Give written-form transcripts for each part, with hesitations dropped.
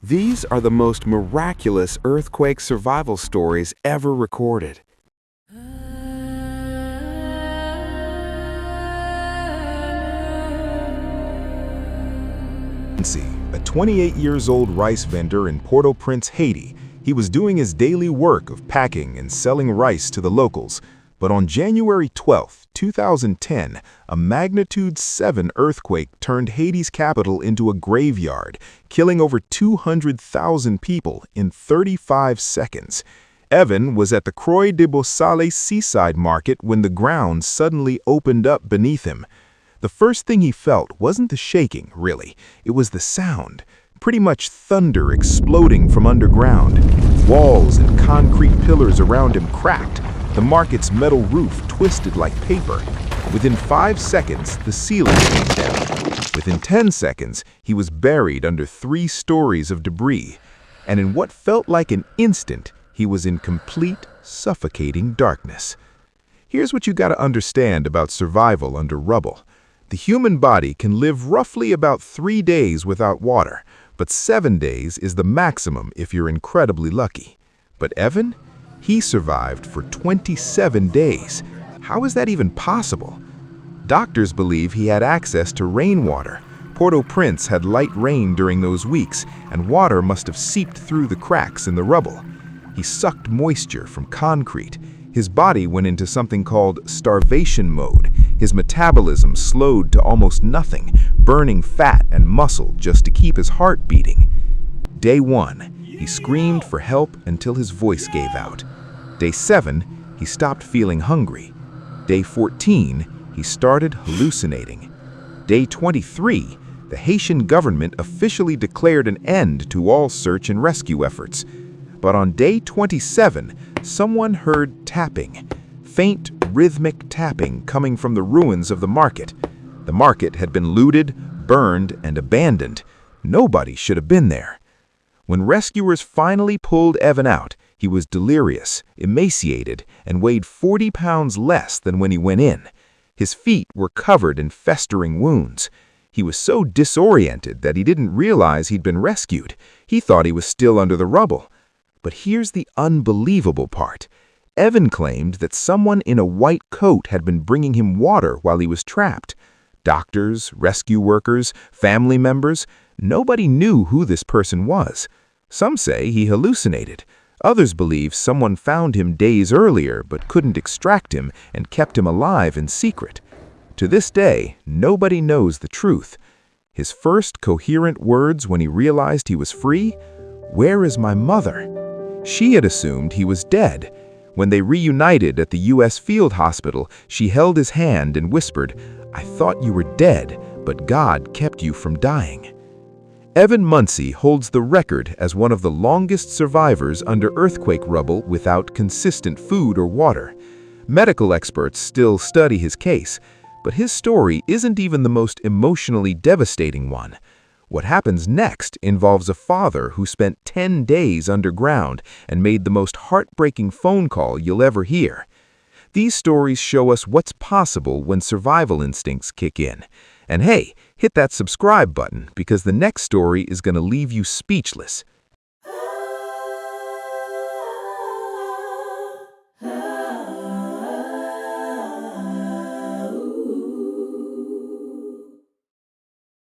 These are the most miraculous earthquake survival stories ever recorded. A 28-year-old rice vendor in Port-au-Prince, Haiti. He was doing his daily work of packing and selling rice to the locals. But on January 12, 2010, a magnitude 7 earthquake turned Haiti's capital into a graveyard, killing over 200,000 people in 35 seconds. Evan was at the Croix de Bossale seaside market when the ground suddenly opened up beneath him. The first thing he felt wasn't the shaking, really. It was the sound. Pretty much thunder exploding from underground. Walls and concrete pillars around him cracked. The market's metal roof twisted like paper. Within 5 seconds, the ceiling came down. Within 10 seconds, he was buried under 3 stories of debris. And in what felt like an instant, he was in complete, suffocating darkness. Here's what you gotta understand about survival under rubble. The human body can live roughly about 3 days without water, but 7 days is the maximum if you're incredibly lucky. But Evan? He survived for 27 days. How is that even possible? Doctors believe he had access to rainwater. Port-au-Prince had light rain during those weeks, and water must have seeped through the cracks in the rubble. He sucked moisture from concrete. His body went into something called starvation mode. His metabolism slowed to almost nothing, burning fat and muscle just to keep his heart beating. Day 1, he screamed for help until his voice gave out. Day 7, he stopped feeling hungry. Day 14, he started hallucinating. Day 23, the Haitian government officially declared an end to all search and rescue efforts. But on day 27, someone heard tapping. Faint, rhythmic tapping coming from the ruins of the market. The market had been looted, burned, and abandoned. Nobody should have been there. When rescuers finally pulled Evan out, he was delirious, emaciated, and weighed 40 pounds less than when he went in. His feet were covered in festering wounds. He was so disoriented that he didn't realize he'd been rescued. He thought he was still under the rubble. But here's the unbelievable part. Evan claimed that someone in a white coat had been bringing him water while he was trapped. Doctors, rescue workers, family members, nobody knew who this person was. Some say he hallucinated. Others believe someone found him days earlier but couldn't extract him and kept him alive in secret. To this day, nobody knows the truth. His first coherent words when he realized he was free, "Where is my mother?" She had assumed he was dead. When they reunited at the U.S. field hospital, she held his hand and whispered, "I thought you were dead, but God kept you from dying." Evan Muncie holds the record as one of the longest survivors under earthquake rubble without consistent food or water. Medical experts still study his case, but his story isn't even the most emotionally devastating one. What happens next involves a father who spent 10 days underground and made the most heartbreaking phone call you'll ever hear. These stories show us what's possible when survival instincts kick in. And hey, hit that subscribe button because the next story is going to leave you speechless.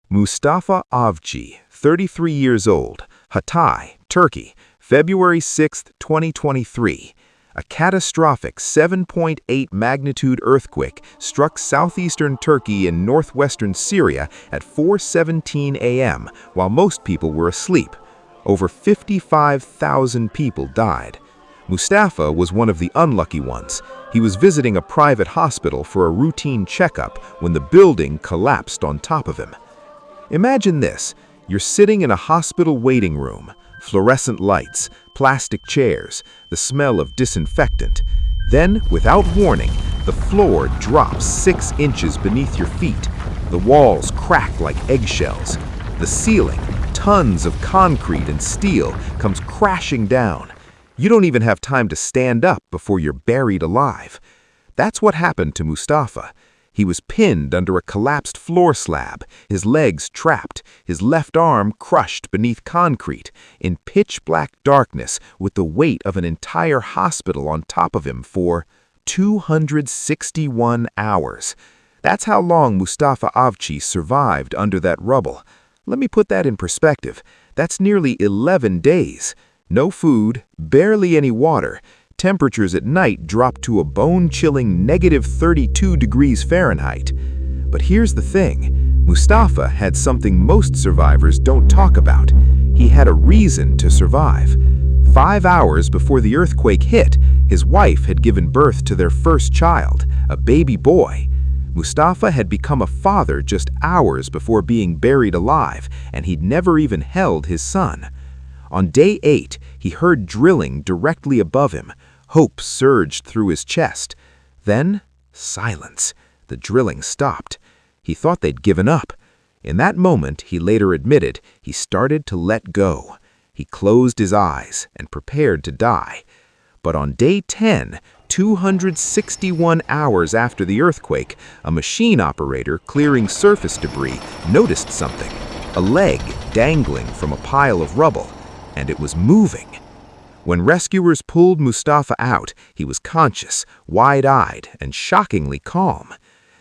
Mustafa Avci, 33 years old, Haiti, Turkey, February 6, 2023. A catastrophic 7.8 magnitude earthquake struck southeastern Turkey and northwestern Syria at 4:17 a.m. while most people were asleep. Over 55,000 people died. Mustafa was one of the unlucky ones. He was visiting a private hospital for a routine checkup when the building collapsed on top of him. Imagine this. You're sitting in a hospital waiting room. Fluorescent lights, plastic chairs, the smell of disinfectant. Then, without warning, the floor drops 6 inches beneath your feet. The walls crack like eggshells. The ceiling, tons of concrete and steel, comes crashing down. You don't even have time to stand up before you're buried alive. That's what happened to Mustafa. He was pinned under a collapsed floor slab, his legs trapped, his left arm crushed beneath concrete, in pitch-black darkness with the weight of an entire hospital on top of him for 261 hours. That's how long Mustafa Avci survived under that rubble. Let me put that in perspective. That's nearly 11 days. No food, barely any water. Temperatures at night dropped to a bone-chilling -32 degrees Fahrenheit. But here's the thing. Mustafa had something most survivors don't talk about. He had a reason to survive. 5 hours before the earthquake hit, his wife had given birth to their first child, a baby boy. Mustafa had become a father just hours before being buried alive, and he'd never even held his son. On day 8, he heard drilling directly above him. Hope surged through his chest. Then, silence. The drilling stopped. He thought they'd given up. In that moment, he later admitted, he started to let go. He closed his eyes and prepared to die. But on day 10, 261 hours after the earthquake, a machine operator clearing surface debris noticed something. A leg dangling from a pile of rubble. And it was moving. When rescuers pulled Mustafa out, he was conscious, wide-eyed, and shockingly calm.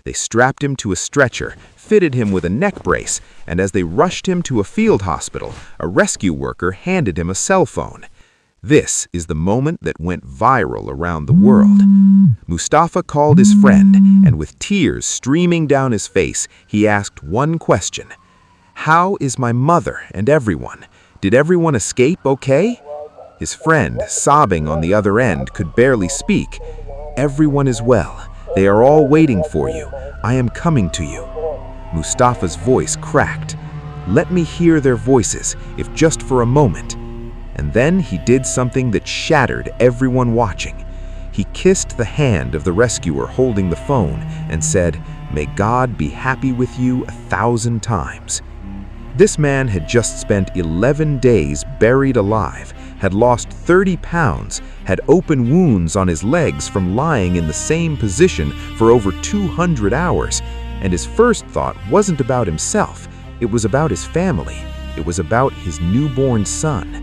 They strapped him to a stretcher, fitted him with a neck brace, and as they rushed him to a field hospital, a rescue worker handed him a cell phone. This is the moment that went viral around the world. Mustafa called his friend, and with tears streaming down his face, he asked one question. "How is my mother and everyone? Did everyone escape okay?" His friend, sobbing on the other end, could barely speak. "Everyone is well. They are all waiting for you. I am coming to you." Mustafa's voice cracked. "Let me hear their voices, if just for a moment." And then he did something that shattered everyone watching. He kissed the hand of the rescuer holding the phone and said, "May God be happy with you 1,000 times." This man had just spent 11 days buried alive, had lost 30 pounds, had open wounds on his legs from lying in the same position for over 200 hours, and his first thought wasn't about himself, it was about his family, it was about his newborn son.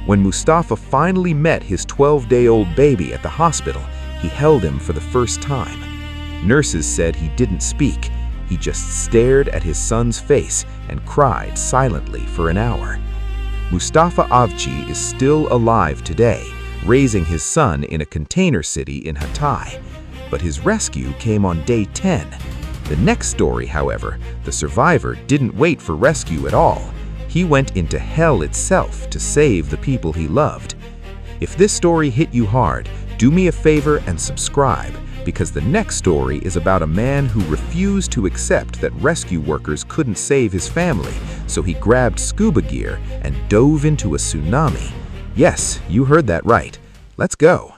When Mustafa finally met his 12-day-old baby at the hospital, he held him for the first time. Nurses said he didn't speak. He just stared at his son's face and cried silently for an hour. Mustafa Avci is still alive today, raising his son in a container city in Haiti. But his rescue came on day 10. The next story, however, the survivor didn't wait for rescue at all. He went into hell itself to save the people he loved. If this story hit you hard, do me a favor and subscribe, because the next story is about a man who refused to accept that rescue workers couldn't save his family, so he grabbed scuba gear and dove into a tsunami. Yes, you heard that right. Let's go.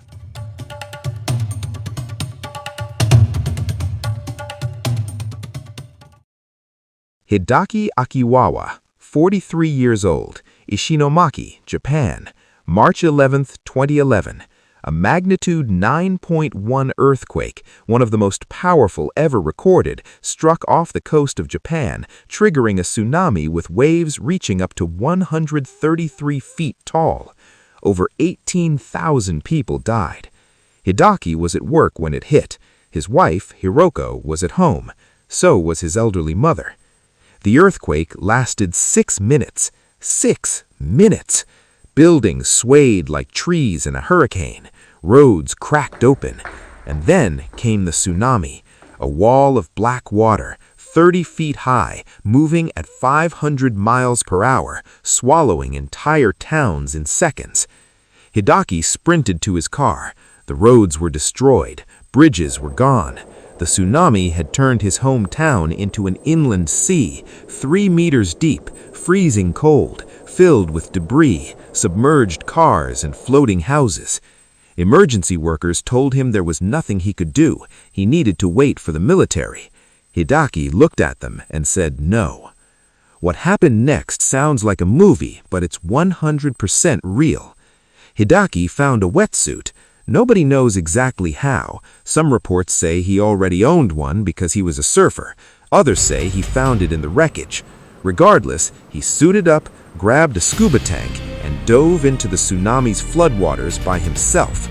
Hideki Akiwawa, 43 years old, Ishinomaki, Japan, March 11, 2011. A magnitude 9.1 earthquake, one of the most powerful ever recorded, struck off the coast of Japan, triggering a tsunami with waves reaching up to 133 feet tall. Over 18,000 people died. Hideki was at work when it hit. His wife, Hiroko, was at home. So was his elderly mother. The earthquake lasted 6 minutes. 6 minutes! Buildings swayed like trees in a hurricane. Roads cracked open. And then came the tsunami, a wall of black water, 30 feet high, moving at 500 miles per hour, swallowing entire towns in seconds. Hideki sprinted to his car. The roads were destroyed. Bridges were gone. The tsunami had turned his hometown into an inland sea, 3 meters deep, freezing cold, filled with debris, submerged cars, and floating houses. Emergency workers told him there was nothing he could do. He needed to wait for the military. Hideki looked at them and said no. What happened next sounds like a movie, but it's 100% real. Hideki found a wetsuit. Nobody knows exactly how. Some reports say he already owned one because he was a surfer. Others say he found it in the wreckage. Regardless, he suited up, grabbed a scuba tank, and dove into the tsunami's floodwaters by himself.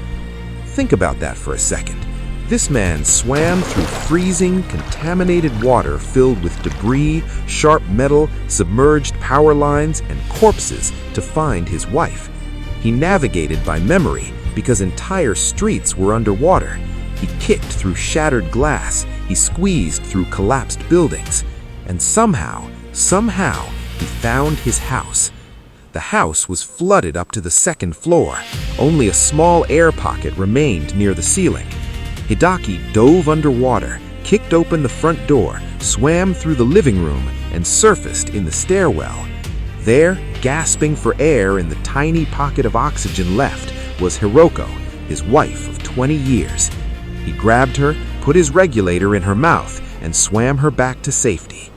Think about that for a second. This man swam through freezing, contaminated water filled with debris, sharp metal, submerged power lines, and corpses to find his wife. He navigated by memory because entire streets were underwater. He kicked through shattered glass. He squeezed through collapsed buildings. And somehow, he found his house. The house was flooded up to the second floor. Only a small air pocket remained near the ceiling. Hidaki dove underwater, kicked open the front door, swam through the living room, and surfaced in the stairwell. There, gasping for air in the tiny pocket of oxygen left, was Hiroko, his wife of 20 years. He grabbed her, put his regulator in her mouth, and swam her back to safety.